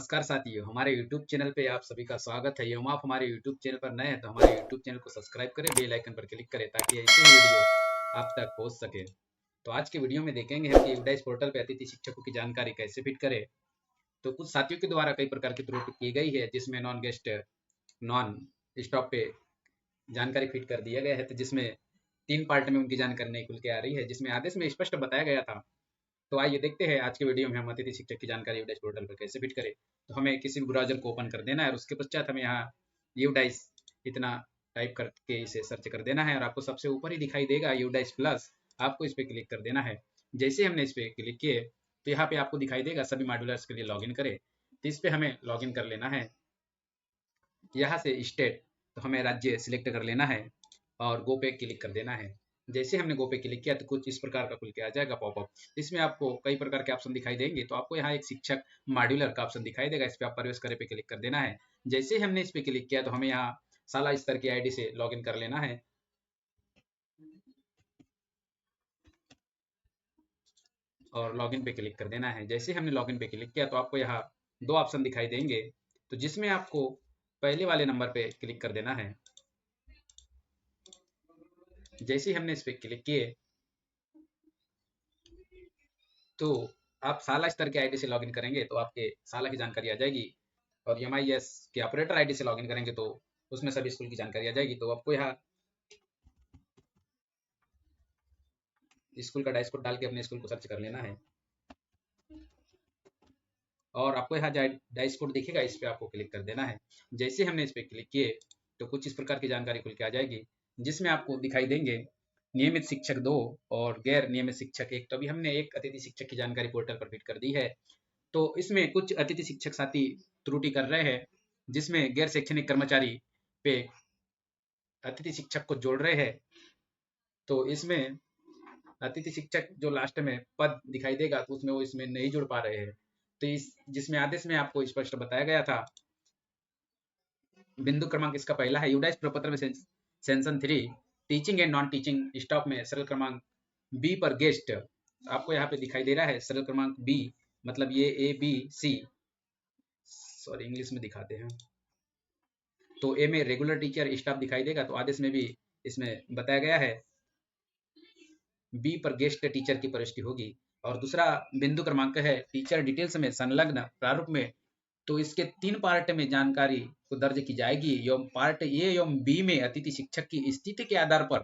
नमस्कार साथियों, हमारे YouTube चैनल पे आप सभी का स्वागत है। यदि आप हमारे YouTube चैनल पर नए हैं तो हमारे YouTube चैनल को सब्सक्राइब करें, बेल आइकन पर क्लिक करें ताकि ऐसे ही वीडियो आप तक पहुंच सके। तो आज के वीडियो में देखेंगे हम कि यूडाइस पोर्टल पे अतिथि शिक्षकों की जानकारी कैसे फिट करें। तो कुछ साथियों के द्वारा कई प्रकार की त्रुटि की गई है, जिसमें नॉन गेस्ट नॉन स्टॉप पे जानकारी फिट कर दिया गया है, तो जिसमें 3 पार्ट में उनकी जानकारी नहीं खुल के आ रही है, जिसमें आदेश में स्पष्ट बताया गया था। तो आइए देखते हैं आज के वीडियो में हम अतिथि शिक्षक की जानकारी यूडाइस पोर्टल पर कैसे फिट करें। तो हमें किसी भी ब्राउजर को ओपन कर देना है और उसके पश्चात हमें यहाँ यूडाइस इतना टाइप करके इसे सर्च कर देना है और आपको सबसे ऊपर ही दिखाई देगा यूडाइस प्लस। आपको इस पर क्लिक कर देना है। जैसे हमने इस पर क्लिक किए तो यहाँ पे आपको दिखाई देगा सभी मॉड्यूलर्स के लिए लॉगिन करें। तो इस पर हमें लॉगिन कर लेना है। यहाँ से स्टेट तो हमें राज्य सिलेक्ट कर लेना है और गो पे क्लिक कर देना है। जैसे हमने गो पे क्लिक किया तो कुछ इस प्रकार का खुल के आ जाएगा पॉपअप। इसमें आपको कई प्रकार के ऑप्शन दिखाई देंगे। तो आपको यहाँ एक शिक्षक मॉड्यूलर का ऑप्शन दिखाई देगा, इस पर आप प्रवेश करे पे क्लिक कर देना है। जैसे हमने इस पे क्लिक किया तो हमें यहाँ शाला स्तर की आईडी से लॉगिन कर लेना है और लॉगिन पे क्लिक कर देना है। जैसे हमने लॉगिन पे क्लिक किया तो आपको यहाँ 2 ऑप्शन दिखाई देंगे, तो जिसमें आपको पहले वाले नंबर पे क्लिक कर देना है। जैसे हमने इस पे क्लिक किए तो आप शाला स्तर के आईडी से लॉगिन करेंगे तो आपके शाला की जानकारी आ जाएगी, और एमआईएस के ऑपरेटर आईडी से लॉगिन करेंगे तो उसमें सभी स्कूल की जानकारी आ जाएगी। तो आपको यहाँ स्कूल का डैशबोर्ड डाल के अपने स्कूल को सर्च कर लेना है और आपको यहाँ डैशबोर्ड दिखेगा, इस पे आपको क्लिक कर देना है। जैसे हमने इस पे क्लिक किए तो कुछ इस प्रकार की जानकारी खुल के आ जाएगी, जिसमें आपको दिखाई देंगे नियमित शिक्षक 2 और गैर नियमित शिक्षक 1। तो अभी हमने एक अतिथि शिक्षक की जानकारी पोर्टल पर फिट कर दी है। तो इसमें कुछ अतिथि शिक्षक साथी त्रुटि कर रहे हैं, जिसमें गैर शैक्षणिक कर्मचारी पे अतिथि शिक्षक को जोड़ रहे हैं। तो इसमें अतिथि शिक्षक जो लास्ट में पद दिखाई देगा तो उसमें वो इसमें नहीं जुड़ पा रहे हैं। तो इस जिसमें आदेश में आपको स्पष्ट बताया गया था, बिंदु क्रमांक इसका पहला है यूडाइस प्रपत्र में section 3 teaching and non teaching staff में सरल क्रमांक बी पर गेस्ट। आपको यहाँ पे दिखाई दे रहा है सरल क्रमांक बी, मतलब ये A B C, sorry English में दिखाते हैं। तो ए में रेगुलर टीचर स्टाफ दिखाई देगा, तो आदेश में भी इसमें बताया गया है बी पर गेस्ट टीचर की प्रविष्टि होगी। और दूसरा बिंदु क्रमांक है टीचर डिटेल्स में संलग्न प्रारूप में, तो इसके 3 पार्ट में जानकारी को दर्ज की जाएगी। एवं पार्ट ए एवं बी में अतिथि शिक्षक की स्थिति के आधार पर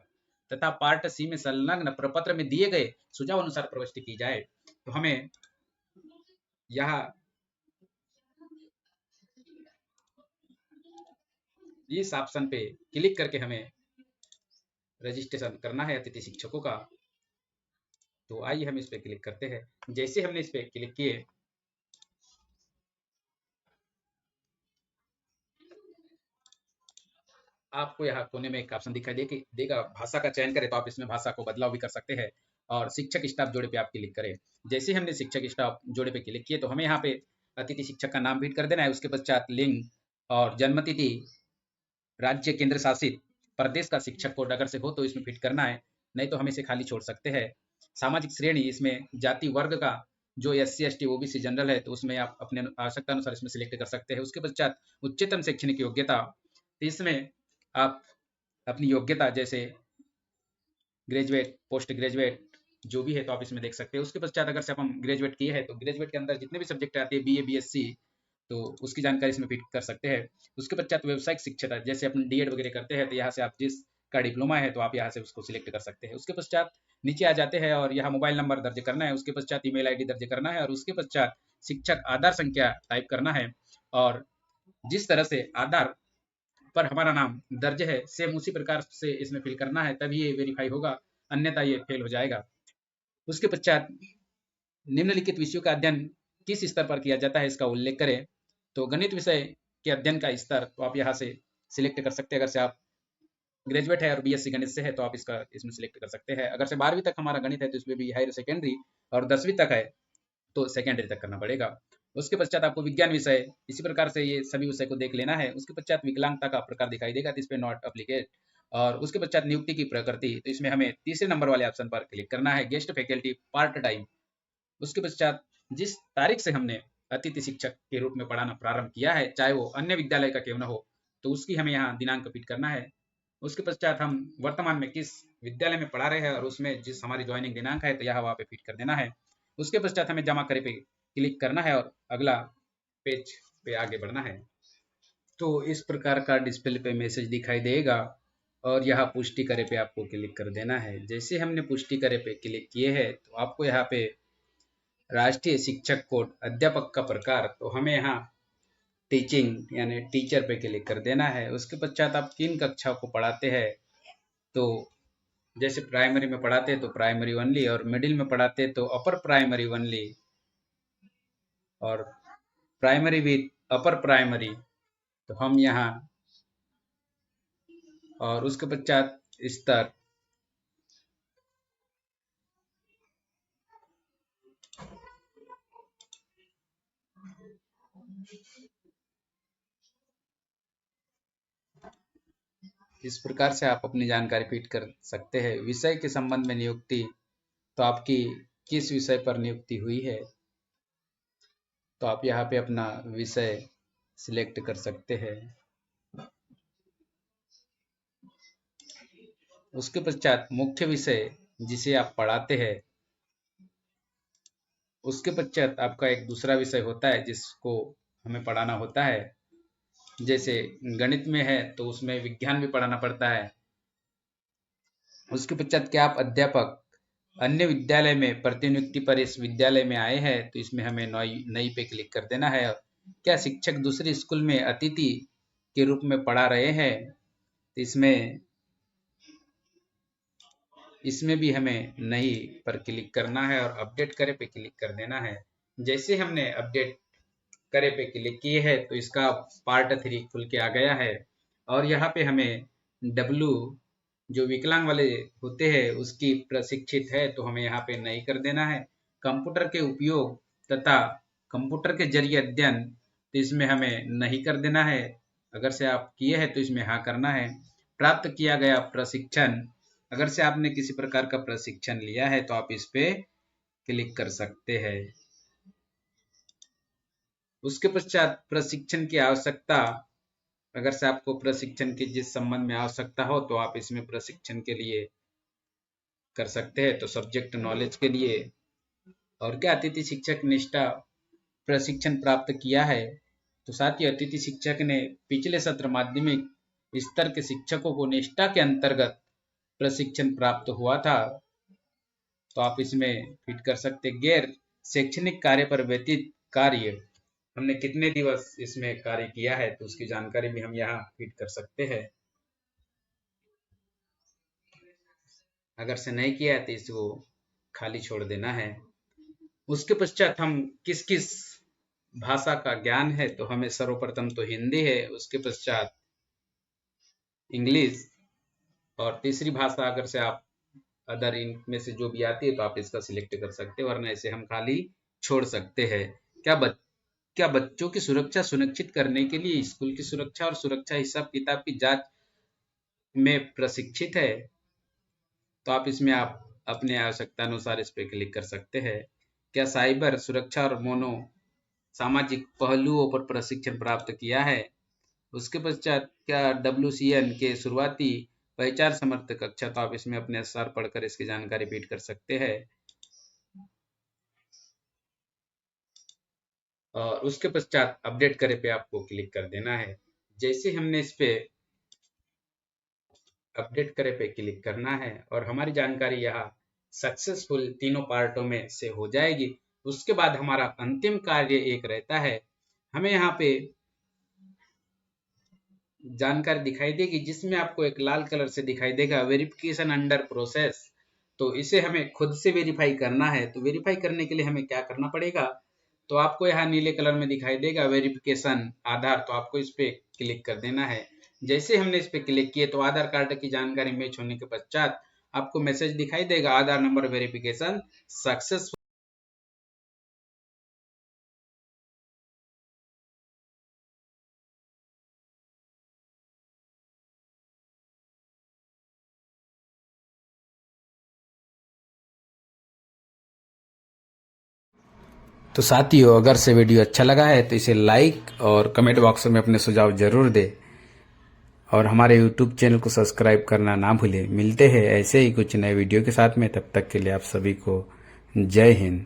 तथा पार्ट सी में संलग्न प्रपत्र में दिए गए सुझाव अनुसार प्रविष्टि की जाए। तो हमें यहाँ इस ऑप्शन पे क्लिक करके हमें रजिस्ट्रेशन करना है अतिथि शिक्षकों का। तो आइए हम इस पे क्लिक करते हैं। जैसे हमने इस पे क्लिक किए आपको यहाँ कोने में एक ऑप्शन दिखाई देगा भाषा का चयन करें, तो आप इसमें भाषा को बदलाव भी कर सकते हैं। और शिक्षक स्टाफ जोड़े पे आप क्लिक करें। जैसे हमने शिक्षक स्टाफ जोड़े पे क्लिक किए तो हमें यहाँ पे अतिथि शिक्षक का नाम फिट कर देना है। उसके पश्चात लिंग और जन्मतिथि, राज्य केंद्र शासित प्रदेश का शिक्षक कोड अगर से हो तो इसमें फिट करना है, नहीं तो हम इसे खाली छोड़ सकते हैं। सामाजिक श्रेणी, इसमें जाति वर्ग का जो SC ST OBC जनरल है तो उसमें आप अपने आवश्यकता अनुसार इसमें सिलेक्ट कर सकते हैं। उसके पश्चात उच्चतम शैक्षणिक योग्यता, तो इसमें आप अपनी योग्यता जैसे ग्रेजुएट, पोस्ट ग्रेजुएट जो भी है तो आप इसमें देख सकते हैं। उसके पश्चात अगर से हम ग्रेजुएट किए हैं तो ग्रेजुएट के अंदर जितने भी सब्जेक्ट आते हैं BA BSc, तो उसकी जानकारी इसमें फिट कर सकते हैं। उसके पश्चात व्यावसायिक शिक्षता, जैसे अपन DED वगैरह करते हैं तो यहाँ से आप जिस का डिप्लोमा है तो आप यहाँ से उसको सिलेक्ट कर सकते हैं। उसके पश्चात नीचे आ जाते हैं और यहाँ मोबाइल नंबर दर्ज करना है। उसके पश्चात ईमेल ID दर्ज करना है और उसके पश्चात शिक्षक आधार संख्या टाइप करना है। और जिस तरह से आधार पर हमारा नाम दर्ज है सेम उसी प्रकार से इसमें फिल करना है, तभी ये वेरीफाई होगा, अन्यथा ये फेल हो जाएगा। उसके पश्चात निम्नलिखित विषयों का अध्ययन किस स्तर पर किया जाता है इसका उल्लेख करें। तो गणित विषय के अध्ययन का स्तर तो आप यहाँ से सिलेक्ट कर सकते हैं। अगर से आप ग्रेजुएट है और BSc गणित से है तो आप इसमें सिलेक्ट कर सकते हैं। अगर से 12वीं तक हमारा गणित है तो इसमें भी हायर सेकेंडरी, और 10वीं तक है तो सेकेंडरी तक करना पड़ेगा। उसके पश्चात आपको विज्ञान विषय, इसी प्रकार से ये सभी विषय को देख लेना है। उसके पश्चात विकलांगता का प्रकार दिखाई देगा तो इस पर नॉट अप्लीकेट। और उसके पश्चात नियुक्ति की प्रकृति, तो इसमें हमें तीसरे नंबर वाले ऑप्शन पर क्लिक करना है गेस्ट फैकल्टी पार्ट टाइम। उसके पश्चात जिस तारीख से हमने अतिथि शिक्षक के रूप में पढ़ाना प्रारंभ किया है, चाहे वो अन्य विद्यालय का क्यों न हो, तो उसकी हमें यहाँ दिनांक फिट करना है। उसके पश्चात हम वर्तमान में किस विद्यालय में पढ़ा रहे हैं और उसमें जिस हमारी ज्वाइनिंग दिनांक है तो यह वहाँ पे फिट कर देना है। उसके पश्चात हमें जमा करे पे क्लिक करना है और अगला पेज पे आगे बढ़ना है। तो इस प्रकार का डिस्प्ले पे मैसेज दिखाई देगा और यहाँ पुष्टि करे पे आपको क्लिक कर देना है। जैसे हमने पुष्टि करे पे क्लिक किए है तो आपको यहाँ पे राष्ट्रीय शिक्षक कोड अध्यापक का प्रकार, तो हमें यहाँ टीचिंग यानी टीचर पे क्लिक कर देना है। उसके पश्चात आप किन कक्षाओं को पढ़ाते हैं, तो जैसे प्राइमरी में पढ़ाते हैं तो प्राइमरी ओनली, और मिडिल में पढ़ाते हैं तो अपर प्राइमरी ओनली, और प्राइमरी विद अपर प्राइमरी, तो हम यहाँ, और उसके पश्चात स्तर। इस प्रकार से आप अपनी जानकारी फिट कर सकते हैं। विषय के संबंध में नियुक्ति, तो आपकी किस विषय पर नियुक्ति हुई है, तो आप यहाँ पे अपना विषय सिलेक्ट कर सकते हैं। उसके पश्चात मुख्य विषय जिसे आप पढ़ाते हैं, उसके पश्चात आपका एक दूसरा विषय होता है जिसको हमें पढ़ाना होता है। जैसे गणित में है तो उसमें विज्ञान भी पढ़ाना पड़ता है। उसके पश्चात क्या आप अध्यापक अन्य विद्यालय में प्रतिनियुक्ति पर इस विद्यालय में आए हैं, तो इसमें हमें नई नई पे क्लिक कर देना है। क्या शिक्षक दूसरे स्कूल में अतिथि के रूप में पढ़ा रहे हैं, तो इसमें इसमें भी हमें नई पर क्लिक करना है और अपडेट करे पे क्लिक कर देना है। जैसे हमने अपडेट करे पे क्लिक किए है तो इसका पार्ट 3 खुल के आ गया है, और यहाँ पे हमें डब्लू जो विकलांग वाले होते हैं उसकी प्रशिक्षित है, तो हमें यहाँ पे नहीं कर देना है। कंप्यूटर के उपयोग तथा कंप्यूटर के जरिए अध्ययन, तो इसमें हमें नहीं कर देना है। अगर से आप किए हैं तो इसमें हाँ करना है। प्राप्त किया गया प्रशिक्षण, अगर से आपने किसी प्रकार का प्रशिक्षण लिया है तो आप इस पे क्लिक कर सकते हैं। उसके पश्चात प्रशिक्षण की आवश्यकता, अगर से आपको प्रशिक्षण की जिस संबंध में आवश्यकता हो तो आप इसमें प्रशिक्षण के लिए कर सकते हैं, तो सब्जेक्ट नॉलेज के लिए। और क्या अतिथि शिक्षक निष्ठा प्रशिक्षण प्राप्त किया है, तो साथ ही अतिथि शिक्षक ने पिछले सत्र माध्यमिक स्तर के शिक्षकों को निष्ठा के अंतर्गत प्रशिक्षण प्राप्त हुआ था, तो आप इसमें फिट कर सकते। गैर शैक्षणिक कार्य पर व्यतीत कार्य, हमने कितने दिवस इसमें कार्य किया है तो उसकी जानकारी भी हम यहाँ फिट कर सकते हैं। अगर से नहीं किया है तो इसको खाली छोड़ देना है। उसके पश्चात हम किस किस भाषा का ज्ञान है, तो हमें सर्वप्रथम तो हिंदी है, उसके पश्चात इंग्लिश, और तीसरी भाषा अगर से आप अदर इनमें से जो भी आती है तो आप इसका सिलेक्ट कर सकते हैं, वरना इसे हम खाली छोड़ सकते हैं। क्या क्या बच्चों की सुरक्षा सुनिश्चित करने के लिए स्कूल की सुरक्षा और सुरक्षा हिसाब किताब की जांच में प्रशिक्षित है, तो आप इसमें आप अपने आवश्यकता अनुसार इस पर क्लिक कर सकते हैं। क्या साइबर सुरक्षा और मोनो सामाजिक पहलुओं पर प्रशिक्षण प्राप्त किया है। उसके पश्चात क्या WCN के शुरुआती पहचान समर्थ कक्षा, तो आप इसमें अपने अनुसार पढ़कर इसकी जानकारी फीड कर सकते हैं। और उसके पश्चात अपडेट करे पे आपको क्लिक कर देना है। जैसे हमने इस पे अपडेट करे पे क्लिक करना है और हमारी जानकारी यहाँ सक्सेसफुल तीनों पार्टों में से हो जाएगी। उसके बाद हमारा अंतिम कार्य एक रहता है, हमें यहाँ पे जानकारी दिखाई देगी जिसमें आपको एक लाल कलर से दिखाई देगा वेरिफिकेशन अंडर प्रोसेस, तो इसे हमें खुद से वेरीफाई करना है। तो वेरीफाई करने के लिए हमें क्या करना पड़ेगा, तो आपको यहाँ नीले कलर में दिखाई देगा वेरिफिकेशन आधार, तो आपको इस पे क्लिक कर देना है। जैसे हमने इस पे क्लिक किए तो आधार कार्ड की जानकारी मैच होने के पश्चात आपको मैसेज दिखाई देगा आधार नंबर वेरिफिकेशन सक्सेस। तो साथियों, अगर से वीडियो अच्छा लगा है तो इसे लाइक और कमेंट बॉक्स में अपने सुझाव जरूर दें और हमारे यूट्यूब चैनल को सब्सक्राइब करना ना भूलें। मिलते हैं ऐसे ही कुछ नए वीडियो के साथ में, तब तक के लिए आप सभी को जय हिंद।